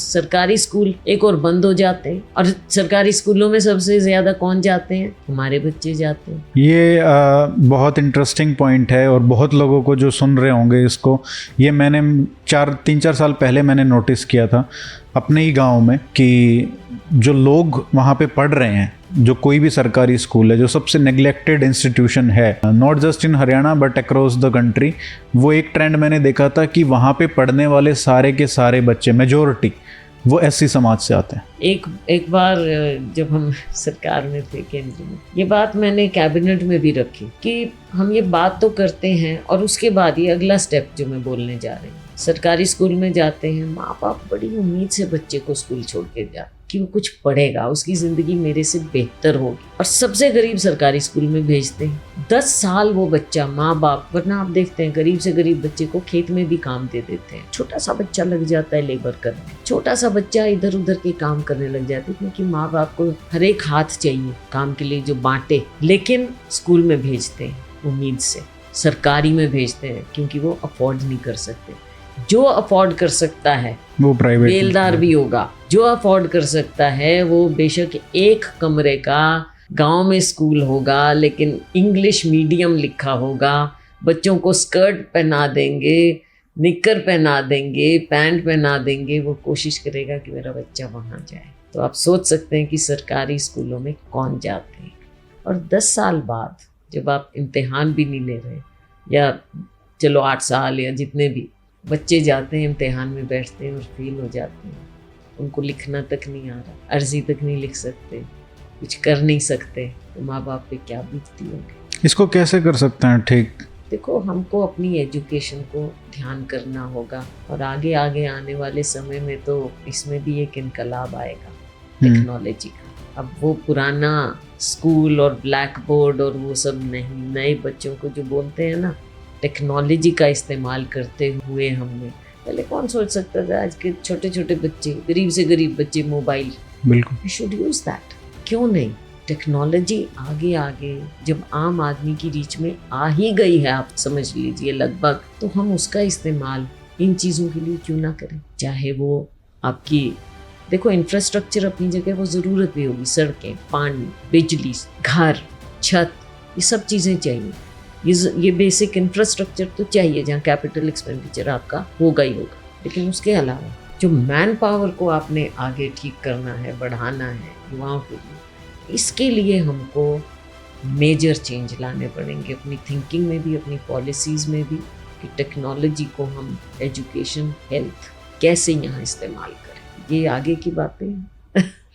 सरकारी स्कूल एक और बंद हो जाते हैं, और सरकारी स्कूलों में सबसे ज़्यादा कौन जाते हैं? हमारे बच्चे जाते हैं। ये बहुत इंटरेस्टिंग पॉइंट है, और बहुत लोगों को जो सुन रहे होंगे इसको, ये मैंने 3-4 साल पहले मैंने नोटिस किया था अपने ही गांव में कि जो लोग वहाँ पे पढ़ रहे हैं, जो कोई भी सरकारी स्कूल है जो सबसे नेग्लेक्टेड इंस्टीट्यूशन है, not just in Haryana but across the country, वो एक ट्रेंड मैंने देखा था कि वहाँ पे पढ़ने वाले सारे के सारे बच्चे, मेजॉरिटी, वो एससी समाज से आते हैं। एक बार जब हम सरकार में थे, केंद्र में, ये बात मैंने कैबिनेट में भी रखी कि हम ये बात तो करते हैं, और उसके बाद ये अगला स्टेप जो मैं बोलने जा रही हूँ, सरकारी स्कूल में जाते हैं, माँ बाप बड़ी उम्मीद से बच्चे को स्कूल छोड़ के जाते कि वो कुछ पढ़ेगा, उसकी ज़िंदगी मेरे से बेहतर होगी, और सबसे गरीब सरकारी स्कूल में भेजते हैं। 10 साल वो बच्चा, माँ बाप, वरना आप देखते हैं गरीब से गरीब बच्चे को खेत में भी काम दे देते हैं, छोटा सा बच्चा लग जाता है लेबर करने, छोटा सा बच्चा इधर उधर के काम करने लग जाते हैं, क्योंकि माँ बाप को हर एक हाथ चाहिए काम के लिए जो बांटे, लेकिन स्कूल में भेजते हैं उम्मीद से, सरकारी में भेजते हैं क्योंकि वो अफोर्ड नहीं कर सकते। जो अफोर्ड कर सकता है वो प्राइवेट बेलदार भी होगा, जो अफोर्ड कर सकता है वो बेशक एक कमरे का गांव में स्कूल होगा, लेकिन इंग्लिश मीडियम लिखा होगा, बच्चों को स्कर्ट पहना देंगे, निक्कर पहना देंगे, पैंट पहना देंगे, वो कोशिश करेगा कि मेरा बच्चा वहाँ जाए। तो आप सोच सकते हैं कि सरकारी स्कूलों में कौन जाते हैं। और 10 साल बाद जब आप इम्तिहान भी नहीं ले रहे, या चलो 8 साल या जितने भी बच्चे जाते हैं, इम्तिहान में बैठते हैं और फेल हो जाते हैं, उनको लिखना तक नहीं आ रहा, अर्जी तक नहीं लिख सकते, कुछ कर नहीं सकते, तो माँ बाप पे क्या बीतती होगी। इसको कैसे कर सकते हैं ठीक? देखो, हमको अपनी एजुकेशन को ध्यान करना होगा, और आगे आगे आने वाले समय में तो इसमें भी एक इनकलाब आएगा टेक्नोलॉजी का। अब वो पुराना स्कूल और ब्लैक बोर्ड और वो सब नहीं, नए बच्चों को जो बोलते हैं ना, टेक्नोलॉजी का इस्तेमाल करते हुए हमने, पहले कौन सोच सकता था आज के छोटे छोटे बच्चे, गरीब से गरीब बच्चे, मोबाइल, बिल्कुल, वी शुड यूज़ दैट। क्यों नहीं? टेक्नोलॉजी आगे आगे जब आम आदमी की रीच में आ ही गई है, आप समझ लीजिए लगभग, तो हम उसका इस्तेमाल इन चीज़ों के लिए क्यों ना करें। चाहे वो आपकी, देखो, इंफ्रास्ट्रक्चर अपनी जगह वो ज़रूरत भी होगी, सड़कें, पानी, बिजली, घर, छत, ये सब चीज़ें चाहिए, ये बेसिक इंफ्रास्ट्रक्चर तो चाहिए, जहाँ कैपिटल एक्सपेंडिचर आपका होगा ही होगा। लेकिन उसके अलावा जो मैन पावर को आपने आगे ठीक करना है, बढ़ाना है युवाओं के लिए, इसके लिए हमको मेजर चेंज लाने पड़ेंगे अपनी थिंकिंग में भी, अपनी पॉलिसीज़ में भी, कि टेक्नोलॉजी को हम एजुकेशन, हेल्थ कैसे यहाँ इस्तेमाल करें। ये आगे की बातें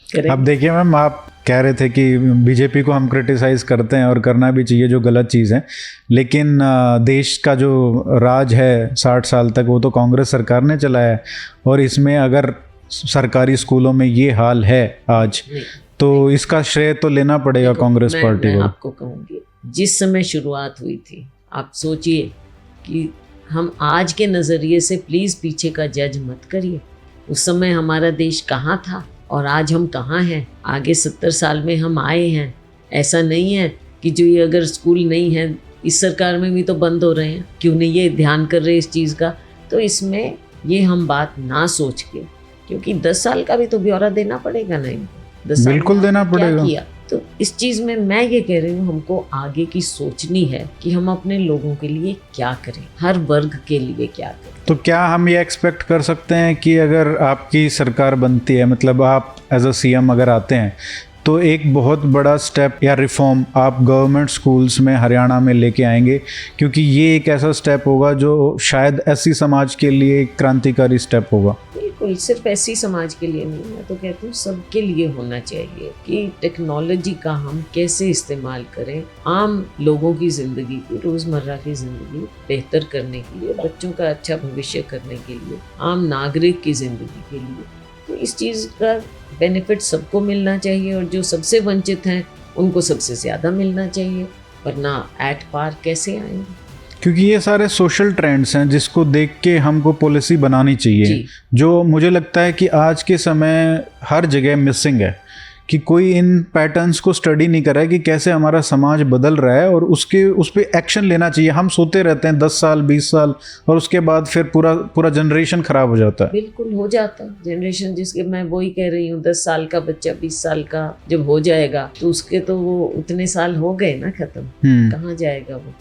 करें। अब देखिए मैम, आप कह रहे थे कि बीजेपी को हम क्रिटिसाइज़ करते हैं और करना भी चाहिए, जो गलत चीज़ है, लेकिन देश का जो राज है 60 साल तक, वो तो कांग्रेस सरकार ने चलाया है, और इसमें अगर सरकारी स्कूलों में ये हाल है आज, तो इसका श्रेय तो लेना पड़ेगा कांग्रेस पार्टी को। मैं आपको कहूँगी, जिस समय शुरुआत हुई थी, आप सोचिए कि हम आज के नज़रिए से प्लीज़ पीछे का जज मत करिए, उस समय हमारा देश कहाँ था और आज हम कहाँ हैं। आगे 70 साल में हम आए हैं। ऐसा नहीं है कि जो ये अगर स्कूल नहीं है, इस सरकार में भी तो बंद हो रहे हैं, क्यों नहीं ये ध्यान कर रहे इस चीज़ का। तो इसमें ये हम बात ना सोच के, क्योंकि 10 साल का भी तो ब्यौरा देना पड़ेगा ना इनको, 10 साल बिल्कुल देना पड़ेगा। किया। तो इस चीज़ में मैं ये कह रही हूँ, हमको आगे की सोचनी है कि हम अपने लोगों के लिए क्या करें, हर वर्ग के लिए क्या करें। तो क्या हम ये एक्सपेक्ट कर सकते हैं कि अगर आपकी सरकार बनती है, मतलब आप एज अ सीएम अगर आते हैं, तो एक बहुत बड़ा स्टेप या रिफॉर्म आप गवर्नमेंट स्कूल्स में हरियाणा में लेके आएंगे? क्योंकि ये एक ऐसा स्टेप होगा जो शायद एससी समाज के लिए एक क्रांतिकारी स्टेप होगा। बिल्कुल, सिर्फ एससी समाज के लिए नहीं, मैं तो कहती हूँ सबके लिए होना चाहिए कि टेक्नोलॉजी का हम कैसे इस्तेमाल करें आम लोगों की ज़िंदगी की, रोज़मर्रा की ज़िंदगी बेहतर करने के लिए, बच्चों का अच्छा भविष्य करने के लिए, आम नागरिक की ज़िंदगी के लिए। तो इस चीज़ का बेनिफिट सबको मिलना चाहिए, और जो सबसे वंचित हैं उनको सबसे ज़्यादा मिलना चाहिए, वरना एट पार कैसे आएंगे। क्योंकि ये सारे सोशल ट्रेंड्स हैं जिसको देख के हमको पॉलिसी बनानी चाहिए, जो मुझे लगता है कि आज के समय हर जगह मिसिंग है। कि कोई इन पैटर्न्स को स्टडी नहीं कर रहा है कि कैसे हमारा समाज बदल रहा है, और उस पे एक्शन लेना चाहिए। हम सोते रहते हैं 10 साल 20 साल, और उसके बाद फिर पूरा जनरेशन खराब हो जाता है। बिल्कुल हो जाता है जनरेशन, जिसके मैं वही कह रही हूँ 10 साल का बच्चा 20 साल का जब हो जाएगा तो उसके तो वो उतने साल हो गए ना खत्म, कहाँ जाएगा वो।